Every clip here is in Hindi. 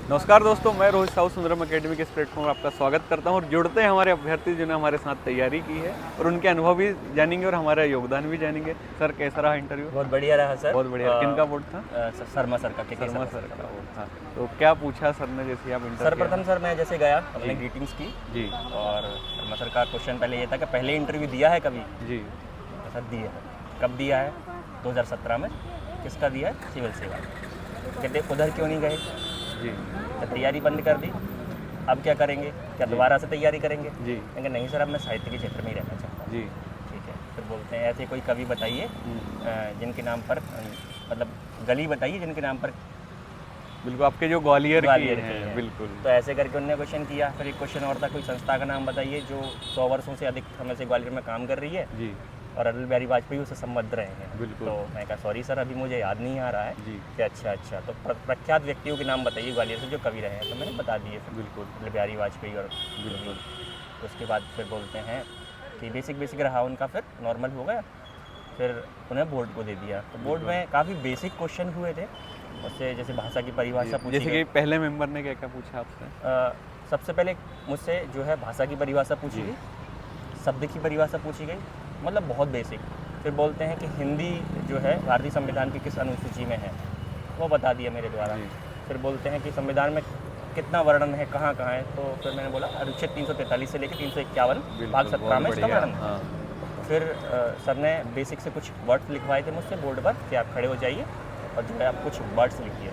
नमस्कार दोस्तों, मैं रोहित साहू सुंदरम अकेडमी के इस प्लेटफॉर्म पर आपका स्वागत करता हूं और जुड़ते हैं हमारे अभ्यर्थी जिन्होंने हमारे साथ तैयारी की है और उनके अनुभव भी जानेंगे और हमारा योगदान भी जानेंगे। सर, कैसा रहा इंटरव्यू? बहुत बढ़िया रहा सर। बहुत बढ़िया। किनका बोर्ड था? शर्मा सर का। शर्मा सर का बोर्ड था। तो क्या पूछा सर ने जैसे आप इंटरव्यू? सर्वप्रथम सर मैं जैसे गया, हमने ग्रीटिंग्स की जी और शर्मा सर का क्वेश्चन पहले ये था कि पहले इंटरव्यू दिया है कभी? जी तो सर दिया है। कब दिया है? 2017 में। किसका दिया है? सिविल सेवा। कहते उधर क्यों नहीं गए? जी तो तैयारी बंद कर दी। अब क्या करेंगे? क्या दोबारा से तैयारी करेंगे? जी कहेंगे नहीं सर, अब मैं साहित्य के क्षेत्र में ही रहना चाहता हूँ। जी ठीक है। फिर बोलते हैं ऐसे कोई कवि बताइए जिनके नाम पर मतलब गली बताइए जिनके नाम पर बिल्कुल, आपके जो ग्वालियर की ग्वालियर की हैं। है। बिल्कुल। तो ऐसे करके उन्होंने क्वेश्चन किया। फिर एक क्वेश्चन और था, कोई संस्था का नाम बताइए जो 100 वर्षों से अधिक समय से ग्वालियर में काम कर रही है जी और अटल बिहारी वाजपेयी उससे संबद्ध रहे हैं। बिल्कुल। तो मैं कहा सॉरी सर, अभी मुझे याद नहीं आ रहा है जी कि अच्छा तो प्रख्यात व्यक्तियों के नाम बताइए ग्वालियर से जो कवि रहे हैं। तो मैंने बता दिए फिर बिल्कुल अटल बिहारी वाजपेयी और बिल्कुल। उसके बाद फिर बोलते हैं कि बेसिक रहा उनका, फिर नॉर्मल हो गया। फिर उन्हें बोर्ड को दे दिया। तो बोर्ड में काफ़ी बेसिक क्वेश्चन हुए थे उससे, जैसे भाषा की परिभाषा पूछी जैसे गई। कि पहले मेंबर ने क्या क्या पूछा आपसे? सबसे पहले मुझसे जो है भाषा की परिभाषा पूछी जी। गई, शब्द की परिभाषा पूछी गई, मतलब बहुत बेसिक। फिर बोलते हैं कि हिंदी जो है भारतीय संविधान की किस अनुसूची में है, वो बता दिया मेरे द्वारा। जी। फिर बोलते हैं कि संविधान में कितना वर्णन है, कहाँ कहाँ है। तो फिर मैंने बोला अनुच्छेद 343 से लेकर 351 भाग 17 में इसका वर्णन है। हाँ। फिर सर ने बेसिक से कुछ वर्ड्स लिखवाए थे मुझसे बोर्ड पर कि आप खड़े हो जाइए और जो है आप कुछ वर्ड्स लिखिए।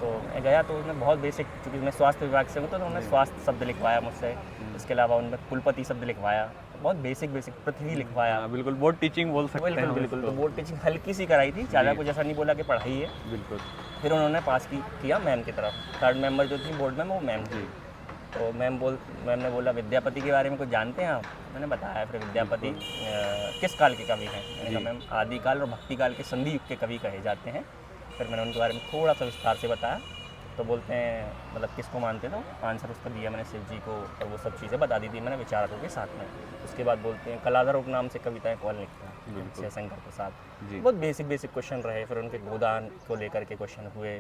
तो मैं गया तो उन्होंने बहुत बेसिक, क्योंकि मैं स्वास्थ्य विभाग से हूँ तो उन्होंने स्वास्थ्य शब्द लिखवाया मुझसे। इसके अलावा उन्होंने कुलपति शब्द लिखवाया, बहुत बेसिक पृथ्वी लिखवाया। हाँ, बिल्कुल बोर्ड टीचिंग बोल सकते हैं बिल्कुल। तो इसको। बोर्ड टीचिंग हल्की सी कराई थी, ज़्यादा जी। कुछ ऐसा नहीं बोला कि पढ़ाई है। बिल्कुल। फिर उन्होंने पास किया मैम की तरफ। थर्ड मेंबर जो थी बोर्ड में वो मैम थी। जी तो मैम ने बोला विद्यापति के बारे में कुछ जानते हैं आप? मैंने बताया। फिर विद्यापति किस काल के कवि हैं? मैंने कहा मैम आदिकाल और भक्तिकाल के संधि युग के कवि कहे जाते हैं। फिर मैंने उनके बारे में थोड़ा सा विस्तार से बताया। तो बोलते हैं मतलब किसको मानते? तो आंसर उसका दिया मैंने, शिव जी को, और वो सब चीज़ें बता दी थी मैंने विचारकों के साथ में। उसके बाद बोलते हैं कलाधर उपनाम से कविताएं कौन लिखता है? बिल्कुल। जयशंकर प्रसाद। जी। बहुत बेसिक क्वेश्चन रहे। फिर उनके गोदान को लेकर के क्वेश्चन हुए,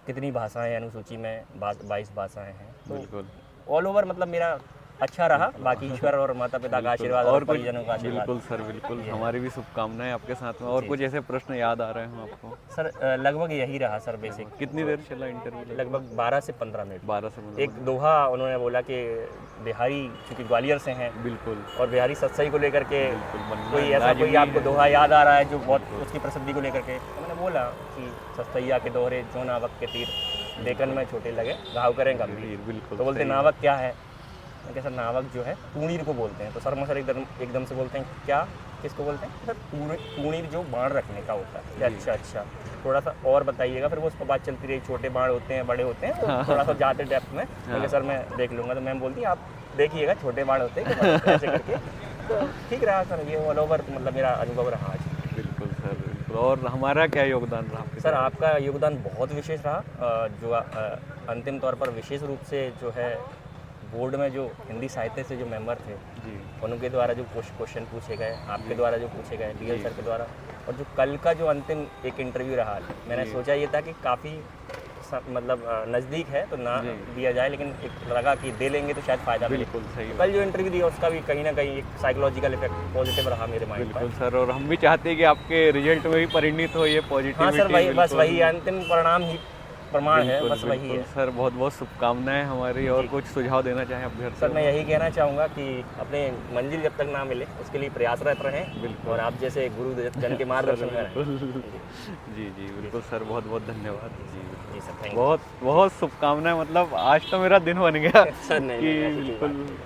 कितनी भाषाएं हैं अनुसूची में? 22 भाषाएं हैं। तो बिल्कुल। ऑल ओवर मतलब मेरा अच्छा रहा। बाकी ईश्वर और माता पिता का आशीर्वाद और कुछ परिजनों का आशीर्वाद। बिल्कुल सर, बिल्कुल हमारी भी शुभकामनाएं आपके साथ में। और जी। कुछ ऐसे प्रश्न याद आ रहे हो आपको? सर लगभग यही रहा सर बेसिक। कितनी देर चला इंटरव्यू? लगभग 12 से 15 मिनट। 12 से 15 एक दोहा उन्होंने बोला कि बिहारी चूँकि ग्वालियर से हैं बिल्कुल और बिहारी सत्सई को लेकर के बिल्कुल बनना कोई ऐसा लाजमी कोई आपको है। दोहा याद आ रहा है जो बहुत उसकी प्रसिद्धि को लेकर के? तो मैंने बोला कि सस्तैया के दोहरे जो नावक के तीर देखन में छोटे लगे घाव करें गंभीर। बिल्कुल। तो बोलते सही। नावक क्या है? मैं कहा सर नावक जो है तूणीर को बोलते हैं। तो सर एकदम से बोलते हैं क्या, किसको बोलते हैं? सर तूणीर जो बाण रखने का होता है। जी। अच्छा थोड़ा सा और बताइएगा। फिर वो उस पर बात चलती रही, छोटे बाण होते हैं, बड़े होते हैं। तो थोड़ा सा जाते डेप्थ में। मैं सर मैं देख लूँगा। तो मैम बोलती आप देखिएगा छोटे बाण होते हैं कि बड़े होते हैं, ऐसे करके। तो ठीक रहा सर, ये ऑल ओवर मतलब मेरा अनुभव रहा आज। बिल्कुल सर, बिल्कुल। और हमारा क्या योगदान रहा आपके सर साथ? आपका योगदान बहुत विशेष रहा। जो अंतिम तौर पर विशेष रूप से जो है बोर्ड में जो हिंदी साहित्य से जो मेंबर थे जी उनके द्वारा जो क्वेश्चन पूछे गए, आपके द्वारा जो पूछे गए, डीएल जी। सर के द्वारा, और जो कल का जो अंतिम एक इंटरव्यू रहा, मैंने जी। सोचा ये था कि काफ़ी मतलब नज़दीक है तो ना जी। दिया जाए, लेकिन एक लगा कि दे लेंगे तो शायद फ़ायदा मिले। बिल्कुल सही तो बात। कल जो इंटरव्यू दिया उसका भी कहीं ना कहीं एक साइकोलॉजिकल इफेक्ट पॉजिटिव रहा मेरे माइंड पर। बिल्कुल सर, और हम भी चाहते हैं कि आपके रिजल्ट में भी परिणित हो ये पॉजिटिविटी। हाँ सर, वही बस वही अंतिम परिणाम ही प्रमाण है, बस वही है। सर बहुत बहुत शुभकामनाएं हमारी। और कुछ सुझाव देना चाहें अभ्यर्थी? सर मैं यही कहना चाहूँगा कि अपने मंजिल जब तक ना मिले उसके लिए प्रयासरत रहें बिल्कुल। और आप जैसे गुरु जन के मार्गदर्शन में रहें। जी बिल्कुल सर, बहुत बहुत धन्यवाद। जी सर, थैंक यू। बहुत बहुत शुभकामनाएं। मतलब आज तो मेरा दिन बन गया सर नहीं, कि ऐसी कोई बात बिल्कुल